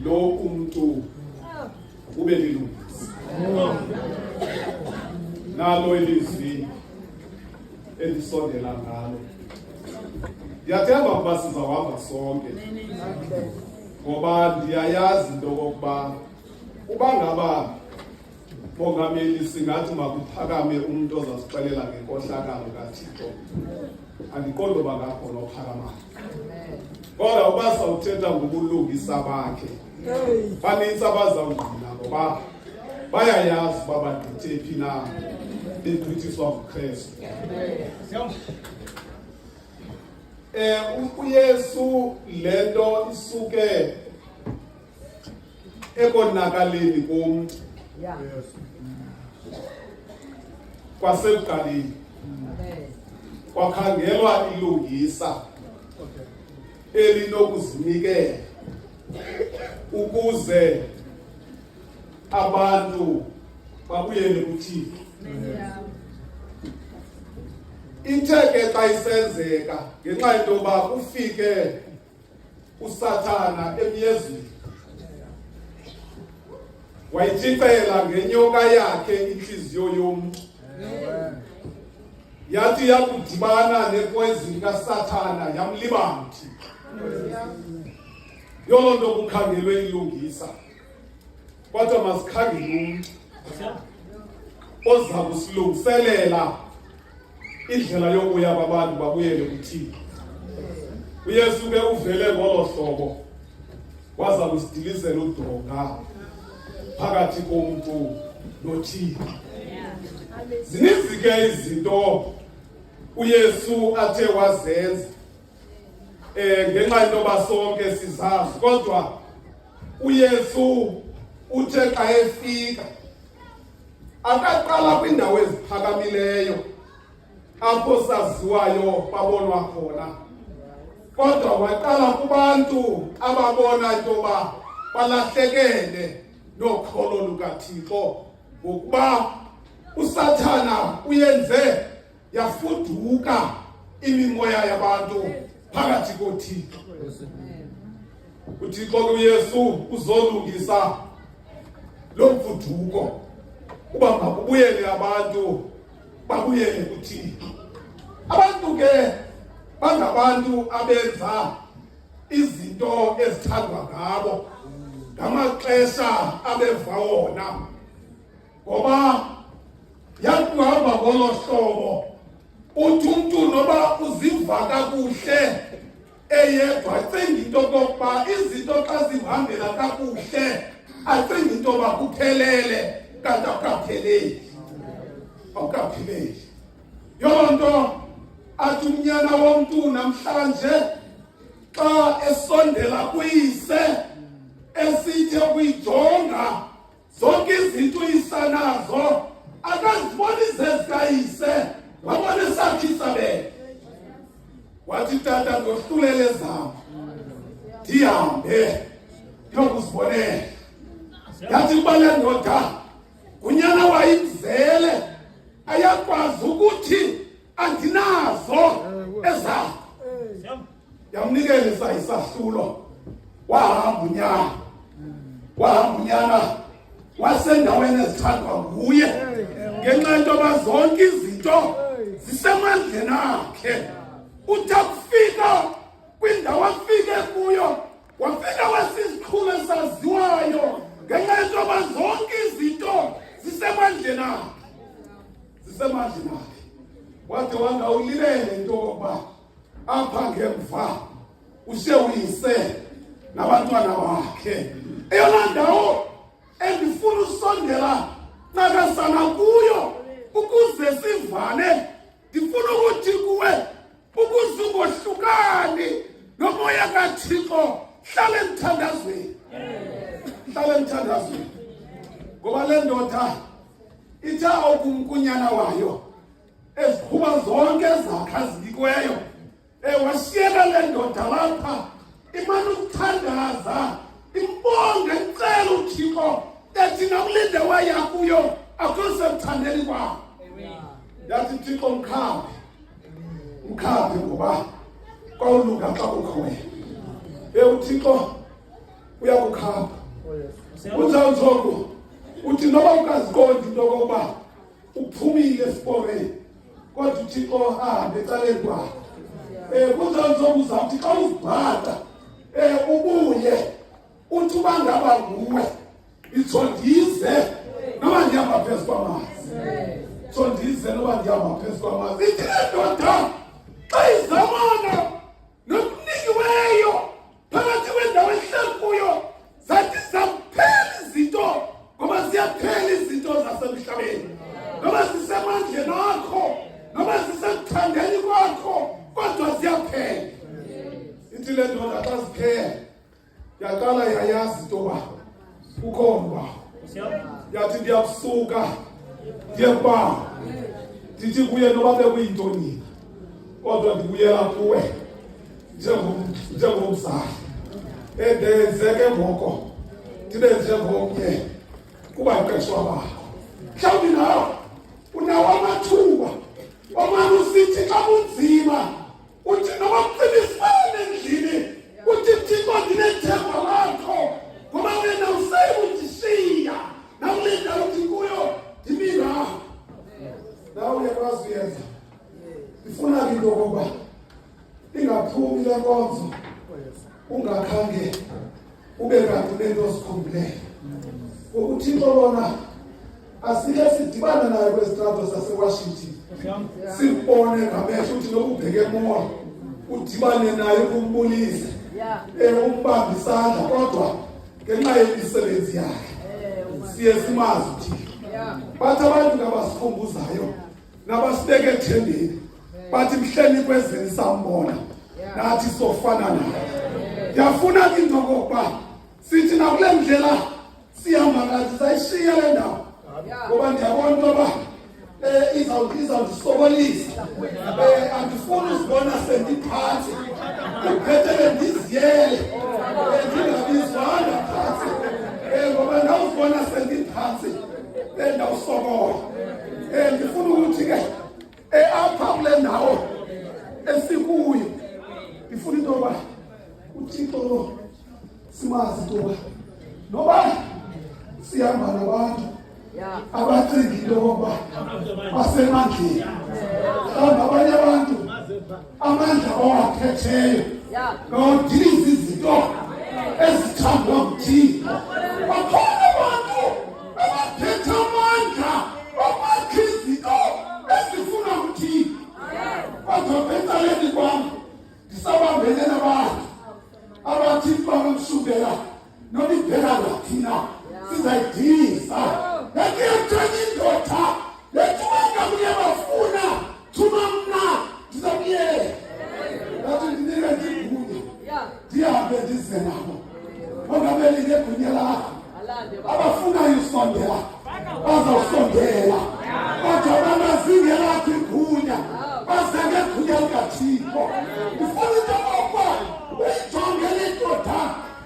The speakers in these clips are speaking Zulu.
lo umuntu ube lilungisa. Nalo ilizwi elisondela ngalo. Ndiyathemba ukuba sizawuhamba sonke. Ngoba ndiyayazi into yokuba uba ngaba mongameli singathi makuphakame umuntu ozasixelela ngenkohlakalo kaThixo, andiqondi uba ngakhona ophakamayo. Kodwa uba sawuthetha ngobulungisa bakhe, banintsi abazawungqina ngoba bayayazi uba bagqithe phi na begqithiswa nguKristu. uYesu lento isuke ekonakaleni komntu kwasekuqaleni kwakhangelwa ilungisa elinokuzinikela ukuze abantu babuyele kuThixo. Ithe ke xa isenzeka ngenxa yento yoba ufike uSathana emyezweni, wayitshixela ngenyoka yakhe inhliziyo yomntu, yathi yakudibana nepoyizini kaSathana yamlibala uThixo. Yoloo nto kukhangelwe ilungisa, kodwa masikhangele umntu oza kusilungiselela indlela yokuya kwabantu babuyele kuThixo. uYesu ke uvele ngolo hlobo waza kusidilizela udonga phakathi komntu noThixo. Zininzi ke izinto uYesu athe wazenza ngenxa yento basonke sizazi, kodwa uYesu uthe xa efika akaqala kwiindawo eziphakamileyo apho saziwayo babonwa khona, kodwa waqala kubantu ababona into yoba balahlekele nokholo lukaThixo, ngokuba uSathana uyenze yafuduka imimoya yabantu phakathi koThixo. uThixo uYesu uzolungisa lo mfuduko uba makubuyele abantu babuyele kuThixo. Abantu ke bangabantu abenza izinto ezithandwa ngabo ngamaxesha abeva wona, ngoba yakuhamba ngolo hlobo uthi umntu noba uziva kakuhle eyedwa acinga into yokokuba izinto xa zihambela kakuhle acinga into yoba kuphelele, kanti akukapheleli. Yoloo nto athi unyana womntu namhlanje xa esondela kuyise esithi ukuyijonga zonke izinto uyisanazo, akaziboni zezikayise, wabona esakhe isabelo. Wathi tata ndohlulele zam ndihambe ndiyokuzibonela. Yathi kuba le ndoda ngunyana wayimzele, ayakwazi ukuthi andinazo ezakho. Yamnikelisa isahlulo, wahamba unyana wasendaweni ezithandwa nguye, ngenxa yento yoba zonke izinto zisemandleni akhe. Uthi akufika kwindawo afike kuyo, wafika wesiziqhulo esaziwayo, ngenxa yento yoba zonke izinto zisemandleni akhe. Wade wangawulibele into yokuba apha ngemva uShewuyise nabantwana bakhe. Eyona ndawo endifuna usondela ncakasana kuyo ukuze sivane, ndifuna ukuthi kuwe ukuze ungohlukani nomoya kaThixo, hlale emthandazweni. Ngoba le ndoda itha okumkunyana wayo eziqhuba zonke zakhe zinikweyo, washiyeka le ndoda lapha imane ukuthandaza, imbonge, icela uThixo ethi nakulinde wayakuyo akho semthandeni kwakho. Yathi Thixo mkhaphe ngoba kwawulunga xa kukho wena. uThixo uyakukhapha. Uzawuthoko uthi noba ukaziqondi into okokuba uphumile esiporeni kodwa uThixo ahambe ecaleni kwakho. Kuzawuthoko uzawuthi xa uzibhata ubuye uthi uba ngaba nguwe itsho ndize noba ndihamba phezu kwamanzi. So ndize noba ndihamba phezu kwamanzi. Ithi le ndoda xa izamana nokunikiweyo phakathi kwendawo ehleli kuyo zathi zaphela izinto ngoba ziyaphela izinto zasemhlabeni noba zisemandleni akho noba zisekuthandeni kwakho kodwa ziyaphela. Ithi le ndoda xa ziphela yaqala yayazi into yoba ukhona uba yathi ndiyakusuka ndiyekuba ndithi kuye noba bekuyintoni kodwa ndibuyela kuwe njengomzali ndenzeke ngoko ndibe njengomnye kubaqeshwa bakho. Mhlawumbi nawe unawo amathuba omane usithi xa kunzima uthi noba kucibisane endlini uthi Thixo ndinethemba lakho ngoba wena useyikundishiya nakule ndawo ndikuyo ndimi nawe. Nawe uyakwazi uyenza. Ndifuna ke into yokokuba ingaphumi le nkonzo ungakhange ube kanti unento ozikhumbulayo. UThixo lona asike sidibane naye kwezitrato zaseWashington sibone ngamehlo uthi nokubheke emoya udibane naye ukumbulisa umbambe isandla kodwa ngenxa yemisebenzi yakhe siye simazi uThixo. Bathi abantu abasikhumbuzayo nabasibeke ethembeni bathi mhleni kwezeni sambona nathi sofana naye. Ndiyafuna ke into okokuba sithi nakule ndlela sihamba ngathi sayishiya le ndawo ngoba ndiyabona into yoba izawundisokolisa. Andifuni uzibona sendiphantsi uphethe ndiziyele ndingabizwanga phantsi ngoba ndawuzibona sendiphantsi ndawusokola. Ndifuna ukuthi ke apha kule ndawo esikuyo ndifuna into yoba uThixo lo simazi into yoba noba sihamba nabantu abacinga into yokokuba basemandleni mhlawumbi abanye abantu amandla owaphetheyo nodiliza izinto ezithandwa nguThixo. Bakhona abantu abaphethe amandla okwakha izinto ezifuna nguThixo kodwa betsaleni kwam ndisabambene nabantu abathi bangamshubela noma ibheka ngathina sizayidisa. Lethi yethenye indoda lethi wangabuye bafuna thuma mna ndizabuyela lathi ndinike ndigunya ndihambe ndize nabo ongabelinge gunya lakho abafunayo usondela bazawusondela kodwa bangazingelakho igunya baze ngegunya likaThixo. Ndifuna into yokokuba uyijonge le ndoda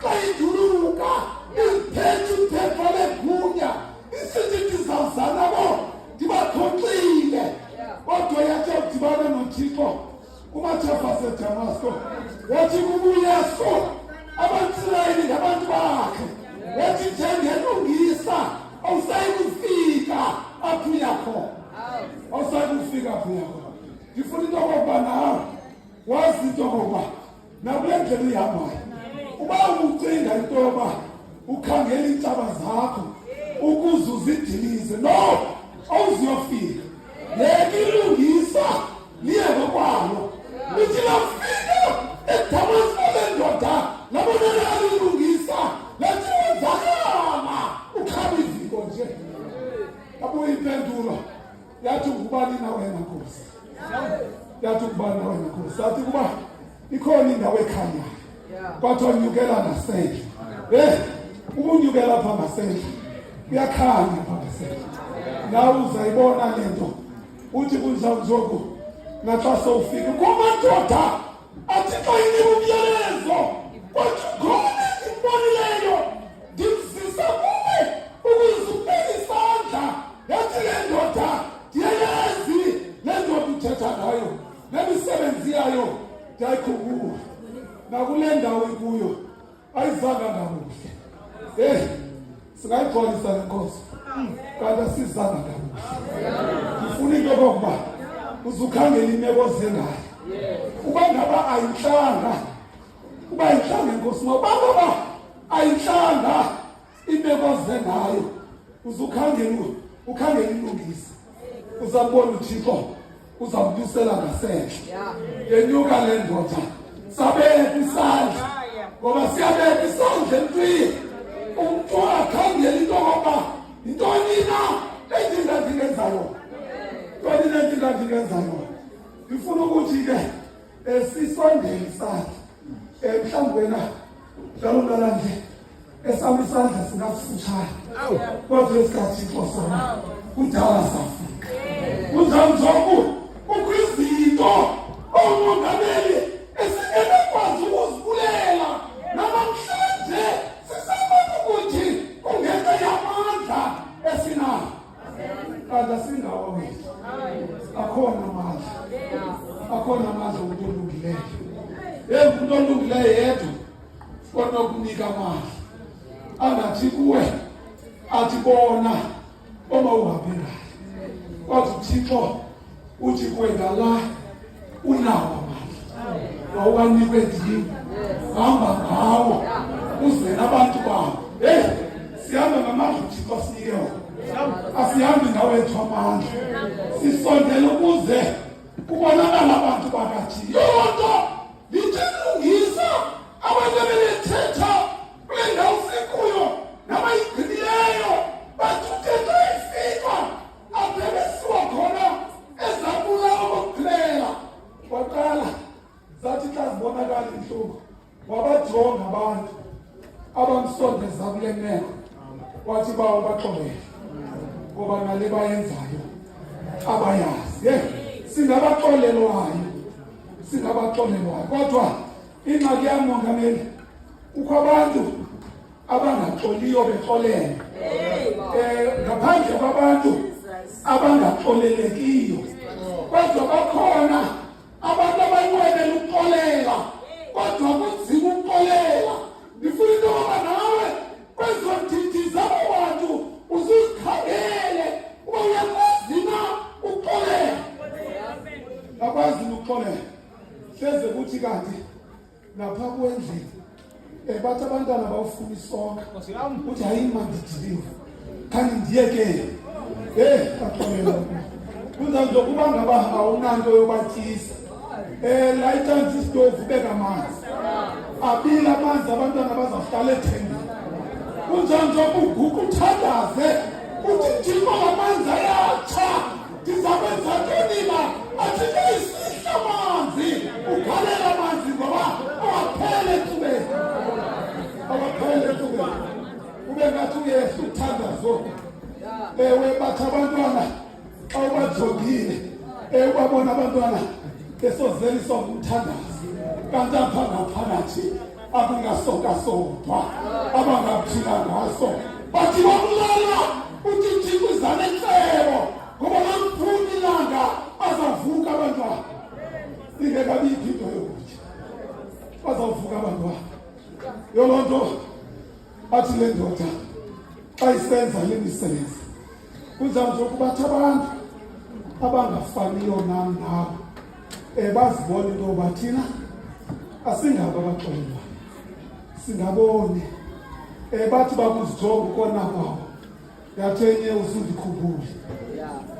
xa iduluka iphethe uphepha legunya isithi ndizawuzana bo ndibakhoxile kodwa yathi udibane noThixo kumathafo aseDamasko wathi kubuyesu abantsilayeli ngabantu bakhe wathi njengelungisa awusayi kufika apho uya khona awusayi kufika apho uya khona. Ndifuna into yokokuba nawe wazi into yokokuba nakule ndlela uyihambayo uba ucinga into yoba ukhangela iintshaba zakho ukuze uzidilize no awuziyofika. Yeka ilungisa liye ngokwalo lithi lafika eDamasko le ndoda labonakala ilungisa lethi wenzakala ukhaba iviko nje. Abuye impendulo yathi ngubani na wena Nkosi? Yathi ngubani na wena Nkosi? Yathi kuba ikhona indawo ekhanyayo kwathiwa nyukela ngasendle. Ukunyukela apha ngasendle kuyakhanya apha ngasendle. Nawe uzayibona le nto uthi kunjawunjoku naxa sowufika kumadoda athi xa inika umyalezo kwathi khona endibonileyo ndimzisa kuwe ukuze ubeke isandla. Yathi le ndoda ndiyayazi le ndoda uthetha ngayo nemisebenzi yayo ndiyayikhumbula nakule ndawo ikuyo ayizanga ngakuhle. singayixolisa le nkosi kanti asizanga kabuhle. Ngifuna into yokuba uzukhangela imeko zengayo uba ngaba ayinhlanga uba inhlanga inkosi ngoba ngaba ayinhlanga imeko zengayo ukhangela ilungisa uzabona uThixo uzambusela ngasenhle yenyuka le ndoda sabeka isandla ngoba siyabeka isandla empini umuntu akhangela into ngoba intoni na endingenzayo ngifuna ukuthi ke sisondele isandla mhlawumbe wena mhlawumbe nje esami isandla singasifutshane kodwa esikhathi sona kudala safika uzamzoku ukwizinto omongameli esingekwazi ukuzibulela namhlanje sisabona ukuthi kungenxa yamandla esinayo kanti singawo wethu akhona amandla umuntu olungileyo umuntu olungileyo yedwa kodwa kunika amandla angathi kuwe athi bona uma uhambe ngayo kodwa uThixo uthi kuwe ngala unawo amandla wawukanikwe ndini hamba ngawo uze nabantu bawo sihamba ngamandla uThixo asinike wona asihambi ngawethu amandla sisondele ukuze kubonakala abantu bakathi yonto lithelungisa abantu belethetha kule ndawo sikuyo nabayigcinileyo bathuthetha ifika abhekesiwa khona ezabula okugcina waqala zathi xa zibonakala inhlungu wabajonga abantu abamsondeza kule meko wathi bawo baxolele ngoba ngale bayenzayo abayazi singabaxolelwayo kodwa ingxaki yamongameli kukho abantu abangaxoliyo bexolele ngaphandle kwabantu abangaxolelekiyo kodwa bakhona abantu abanqwenela ukuxolela kodwa kunzima ukuxolela. Ngifuna into yoba nawe kwezo ndidi zabo bantu uzikhangele uba uyakwazi na ukuxolela akwazi ukuxolela hleze ukuthi kanti lapha kwendlela bathi abantwana bawufuna isonka uthi hayi mandidiliwe kanti ndiyekele axolela kunzanzokuba ngaba awunanto yobatyisa layithanza isitovu ubeka amanzi abila amanzi abantwana bazahlala ethembeni kunzanzokuba ugugu uthandaze uthi njima amanzi ayatsha ndizakwenza ntoni na athike isihla amanzi ugalela amanzi ngoba awaphele entubeni ube ngathi uyehla uthandazo bathi abantwana xa ubajongile ubabona abantwana besozelisa umthandazo kanti apha ngaphakathi abangasokasodwa abangaphila ngaso bathi babulala uthi Thixo izale inhlebo ngoba bamfuna ilanga bazavuka abantwana ingekabikho into yokutya bazavuka abantwana yolonto athi le ndoda xa isenza le misebenzi kunzanzokubathi abantu abangafaniyo nam nawo bazibone into yoba thina asingabo abaxolelwayo singaboni bathi bakuzijonga ukona kwabo yathi enye usundikhumbule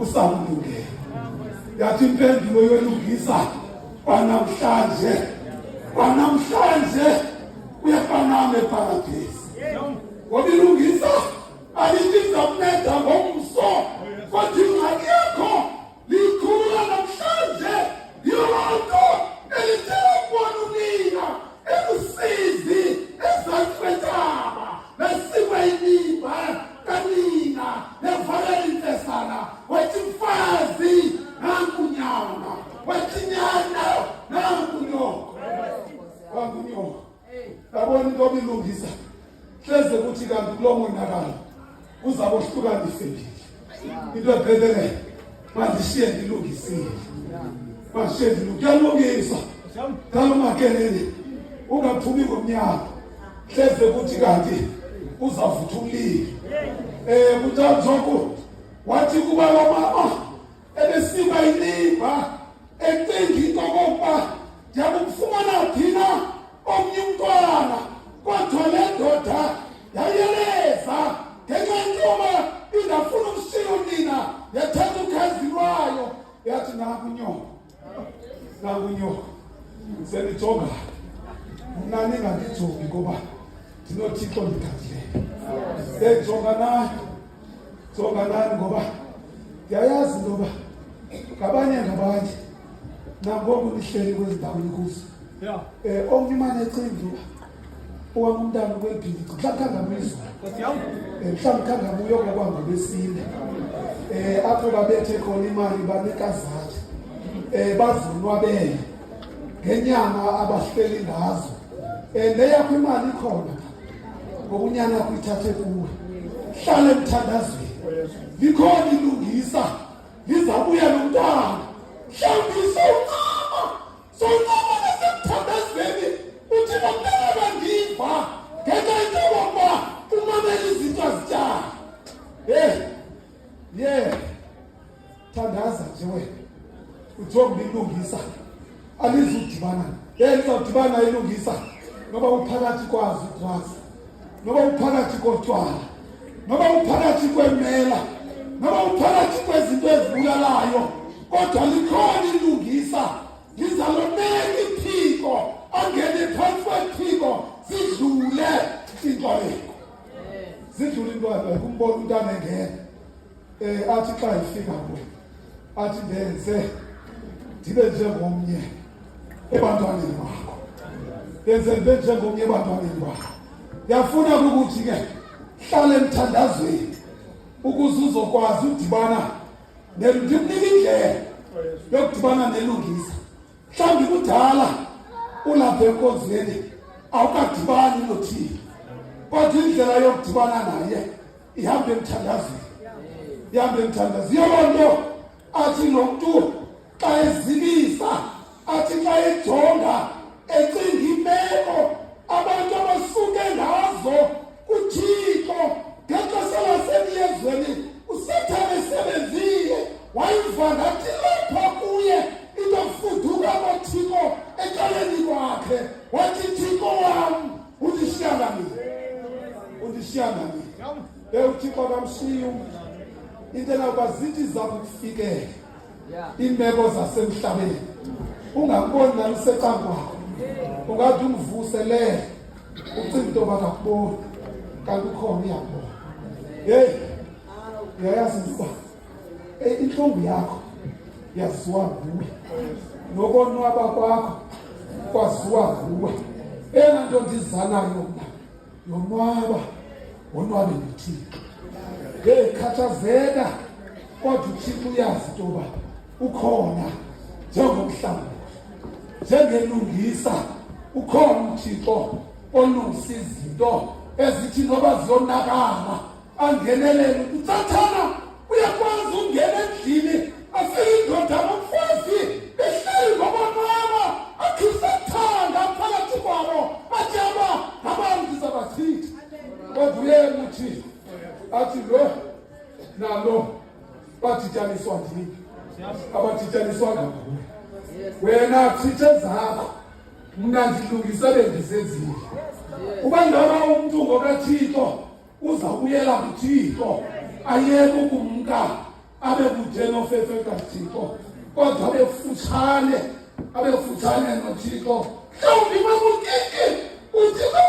usamlungele yathi impendulo yolungisa kwanamhlanje uyafanana eparadesi ngoba ilungisa alithi izakunceda ngomso kodwa ingxaki yakho likhula namhlanje yonto elithela kubona unina elusizi ezankwetaba nesimo inimba kanina nevalela intesana wethi mfazi nankunyana wethi nyana nankunyoko yabona into bilungisa hleze ukuthi kanti kulo monakalo uzabohlukanisembili into ebhedele mandishiye ndilungisile kuyalungiswa dala umakelele ungaphumi ngomnyaka hleze ukuthi kanti uzavutha umlilo. UTajoku wathi kuba mama ebesiba inimba ecinga into kokuba ndiyakufumana thina omnye umntwana, kodwa le ndoda yayeleza ngenxa yentoba ingafuna ukushiya unina, yathatha ukhazi lwayo yathi nakunyoka senijonga mna ningandijongi ngoba ndinoThixo ndithathileyo. Jonga nani ngoba ndiyayazi intoba ngabanye nangoku nihleli kwezi ndawo nikuzo omnye imane ecinga intoba owam umntana kwelibhili mhlawumbi khangamuyizwa mhlawumbi khangamuyo kwakwangolwesine apho babethe khona imali banikazathe bazonwabele ngenyanga abahleli ngazo neyakho imali ikhona ngoba unyana yakho ithathe kuwe. Hlale emthandazweni, likhona ilungisa lizabuya nomntana. Mhlawumbi soncama nasemthandazweni uthi nomntana ngiva ngenxa into yokuba umamele izinto azitshali. Thandaza nje wena ujonge ilungisa alizudibana lizawudibana ilungisa noba uphakathi kwazo udrugs, noba uphakathi kotywala, noba uphakathi kwemela, noba uphakathi kwezinto ezibulalayo, kodwa likhona ilungisa lizalonela iphiko, angene phansi kwephiko zidlule intwaleko. Zidlule intwaleko. Umbona umntana engena athi xa ifika kuwe athi ndenze ndibe njengomnye ebantwaneni bakho, ndenze ndibe njengomnye ebantwaneni bakho. Ndiyafuna ukuthi ke hlale emthandazweni ukuze uzokwazi udibana ndikunika indlela yokudibana nelungisa. Mhlawumbi kudala ulapha enkonzweni awukadibani noThixo, kodwa indlela yokudibana naye ihamba emthandazweni. Yiloo nto athi lo mntu xa ezibisa, athi xa ejonga ecinga imeko abantu abasuke ngazo kuThixo ngexesha lasemyezweni, uSathane esebenzile wayiva ngathi lapha kuye into fuduka koThixo ecaleni kwakhe, wathi Thixo wam undishiya nani. uThixo akamshiyi umntu. Into nakuba zithi zakufikela iimeko zasemhlabeni ungakuboni nalo usecankwakho, ungathi umvuselele ucinga into yoba kakuboni kanti ukhona uyabona. Uyayazi ukuba intlungu yakho yaziwa nguwe, nokonwaba kwakho kwaziwa nguwe. Eyona nto ndizanayo mna yonwaba, wonwabe noThixo. Khathazeka kodwa uThixo uyazi into yoba ukhona njengomhlawumbi, njengelungisa ukhona uThixo olungisa izinto ezithi noba ziyonakala angenelele. uSathana uyakwazi ungena endlini afike indoda nomfazi behleli ngobonwaba, athi usathanda phakathi kwabo, athi abantu ndizabachitha. Kodwa uyena uThixo athi lo nalo badityaniswa ndini, abadityaniswanga nguwe. Wena chithe zakho, mna ndilungisa bendisezile. Uba ngaba umntu ngokaThixo uzawubuyela kuThixo, ayeke ukumka abe kude nofefe kaThixo, kodwa abe kufutshane noThixo. Mhlawumbi mamukiki uThixo